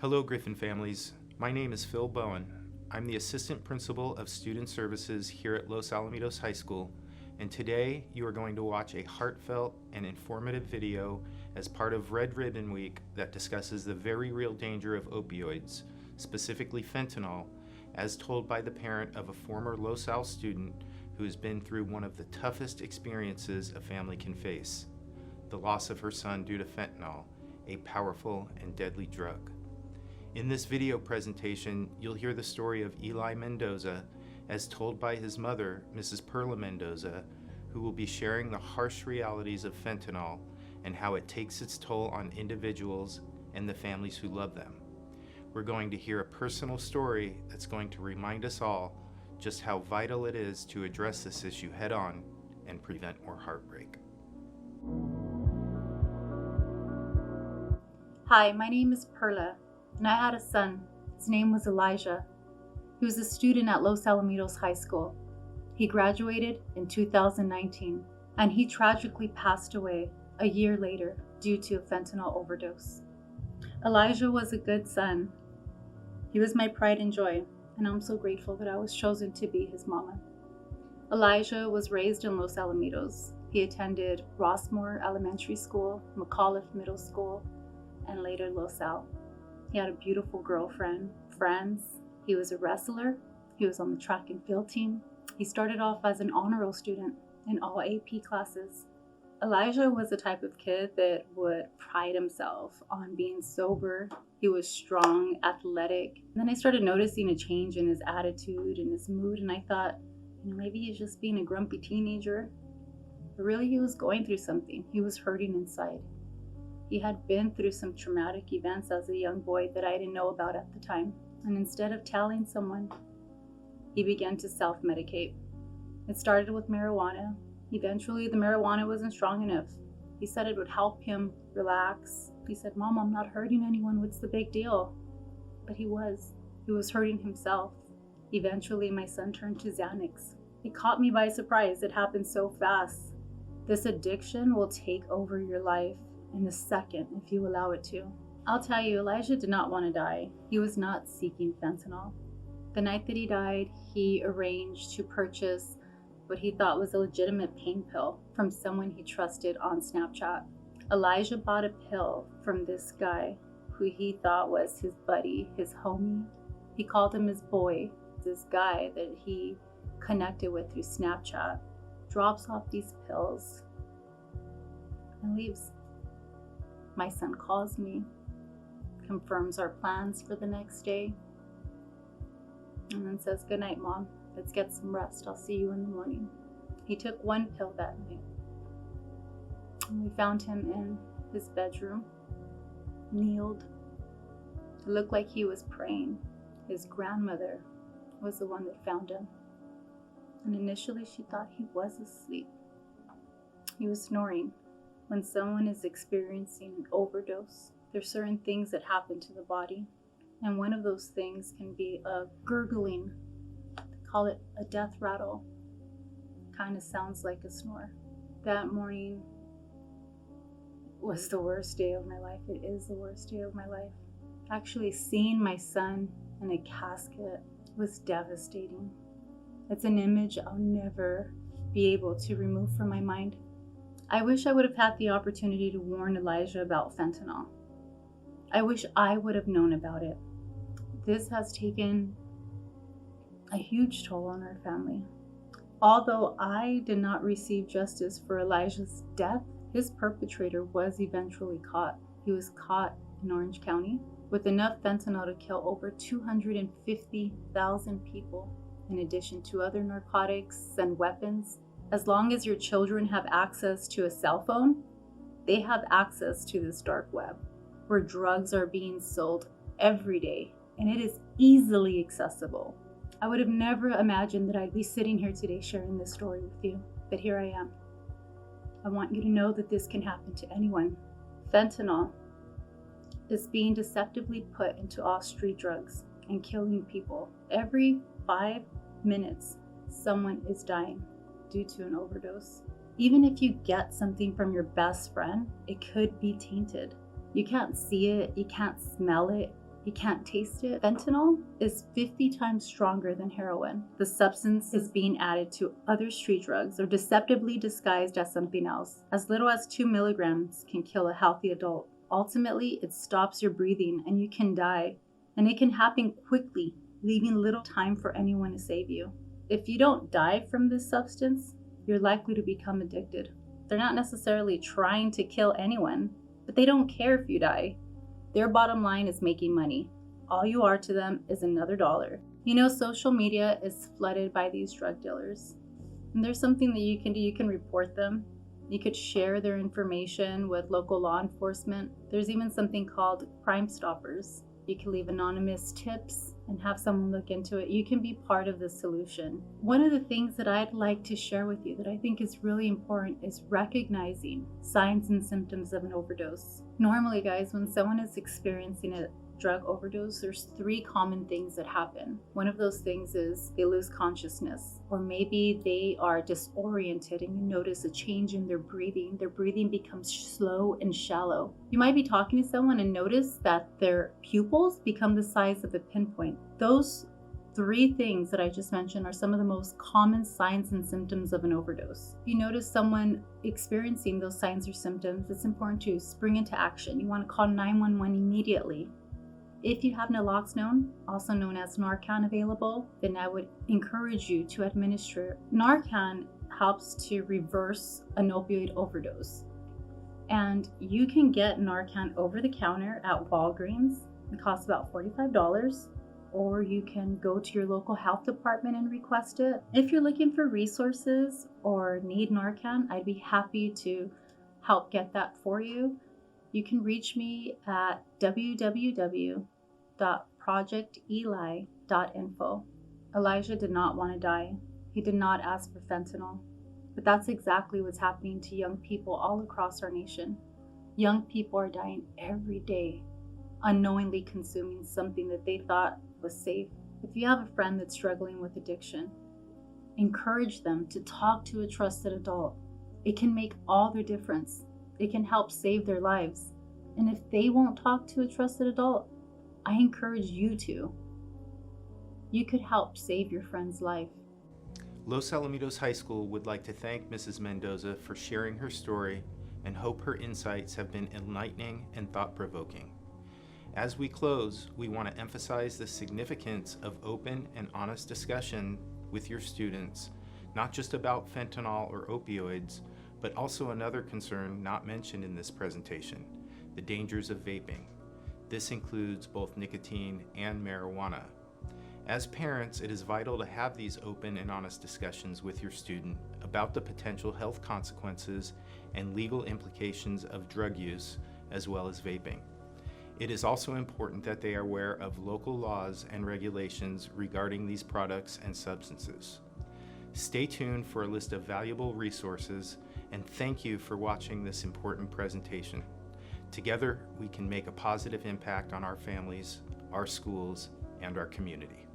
Hello, Griffin families. My name is Phil Bowen. I'm the Assistant Principal of Student Services here at Los Alamitos High School, and today you are going to watch a heartfelt and informative video as part of Red Ribbon Week that discusses the very real danger of opioids, specifically fentanyl, as told by the parent of a former Los Al student who has been through one of the toughest experiences a family can face, the loss of her son due to fentanyl, a powerful and deadly drug. In this video presentation, you'll hear the story of Eli Mendoza as told by his mother, Mrs. Perla Mendoza, who will be sharing the harsh realities of fentanyl and how it takes its toll on individuals and the families who love them. We're going to hear a personal story that's going to remind us all just how vital it is to address this issue head on and prevent more heartbreak. Hi, my name is Perla, and I had a son. His name was Elijah. He was a student at Los Alamitos High School. He graduated in 2019, and he tragically passed away a year later due to a fentanyl overdose. Elijah was a good son. He was my pride and joy, and I'm so grateful that I was chosen to be his mama. Elijah was raised in Los Alamitos. He attended Rossmore Elementary School, McAuliffe Middle School, and later Los Al. He had a beautiful girlfriend, friends. He was a wrestler. He was on the track and field team. He started off as an honor roll student in all AP classes. Elijah was the type of kid that would pride himself on being sober. He was strong, athletic. And then I started noticing a change in his attitude and his mood, and I thought, maybe he's just being a grumpy teenager. But really, he was going through something. He was hurting inside. He had been through some traumatic events as a young boy that I didn't know about at the time. And instead of telling someone, he began to self-medicate. It started with marijuana. Eventually, the marijuana wasn't strong enough. He said it would help him relax. He said, "Mom, I'm not hurting anyone. What's the big deal?" But he was. He was hurting himself. Eventually, my son turned to Xanax. It caught me by surprise. It happened so fast. This addiction will take over your life in a second if you allow it to. I'll tell you, Elijah did not want to die. He was not seeking fentanyl. The night that he died, he arranged to purchase what he thought was a legitimate pain pill from someone he trusted on Snapchat. Elijah bought a pill from this guy who he thought was his buddy, his homie. He called him his boy. This guy that he connected with through Snapchat drops off these pills and leaves. My son calls me, confirms our plans for the next day, and then says, "Good night, Mom. Let's get some rest. I'll see you in the morning." He took one pill that night, and we found him in his bedroom, kneeled. It looked like he was praying. His grandmother was the one that found him, and initially she thought he was asleep. He was snoring. When someone is experiencing an overdose, there's certain things that happen to the body. And one of those things can be a gurgling. They call it a death rattle. Kind of sounds like a snore. That morning was the worst day of my life. It is the worst day of my life. Actually, seeing my son in a casket was devastating. It's an image I'll never be able to remove from my mind. I wish I would have had the opportunity to warn Elijah about fentanyl. I wish I would have known about it. This has taken a huge toll on our family. Although I did not receive justice for Elijah's death, his perpetrator was eventually caught. He was caught in Orange County with enough fentanyl to kill over 250,000 people, in addition to other narcotics and weapons. As long as your children have access to a cell phone, they have access to this dark web where drugs are being sold every day, and it is easily accessible. I would have never imagined that I'd be sitting here today sharing this story with you, but here I am. I want you to know that this can happen to anyone. Fentanyl is being deceptively put into all street drugs and killing people. Every 5 minutes, someone is dying due to an overdose. Even if you get something from your best friend, it could be tainted. You can't see it, you can't smell it, You can't taste it. Fentanyl is 50 times stronger than heroin. The substance is being added to other street drugs or deceptively disguised as something else. As little as 2 milligrams can kill a healthy adult. Ultimately, it stops your breathing and you can die. And it can happen quickly, leaving little time for anyone to save you. If you don't die from this substance, you're likely to become addicted. They're not necessarily trying to kill anyone, but they don't care if you die. Their bottom line is making money. All you are to them is another dollar. You know, social media is flooded by these drug dealers. And there's something that you can do. You can report them. You could share their information with local law enforcement. There's even something called Crime Stoppers. You can leave anonymous tips and have someone look into it. You can be part of the solution. One of the things that I'd like to share with you that I think is really important is recognizing signs and symptoms of an overdose. Normally, guys, when someone is experiencing a drug overdose, there's 3 common things that happen. One of those things is they lose consciousness, or maybe they are disoriented and you notice a change in their breathing. Their breathing becomes slow and shallow. You might be talking to someone and notice that their pupils become the size of a pinpoint. Those 3 things that I just mentioned are some of the most common signs and symptoms of an overdose. If you notice someone experiencing those signs or symptoms, it's important to spring into action. You want to call 911 immediately. If you have naloxone, also known as Narcan, available, then I would encourage you to administer. Narcan helps to reverse an opioid overdose. And you can get Narcan over the counter at Walgreens. It costs about $45. Or you can go to your local health department and request it. If you're looking for resources or need Narcan, I'd be happy to help get that for you. You can reach me at www.projecteli.info. Elijah did not want to die. He did not ask for fentanyl. But that's exactly what's happening to young people all across our nation. Young people are dying every day, unknowingly consuming something that they thought was safe. If you have a friend that's struggling with addiction, encourage them to talk to a trusted adult. It can make all the difference. It can help save their lives. And if they won't talk to a trusted adult, I encourage you to. You could help save your friend's life. Los Alamitos High School would like to thank Mrs. Mendoza for sharing her story and hope her insights have been enlightening and thought-provoking. As we close, we want to emphasize the significance of open and honest discussion with your students, not just about fentanyl or opioids, but also another concern not mentioned in this presentation, the dangers of vaping. This includes both nicotine and marijuana. As parents, it is vital to have these open and honest discussions with your student about the potential health consequences and legal implications of drug use, as well as vaping. It is also important that they are aware of local laws and regulations regarding these products and substances. Stay tuned for a list of valuable resources, and thank you for watching this important presentation. Together, we can make a positive impact on our families, our schools, and our community.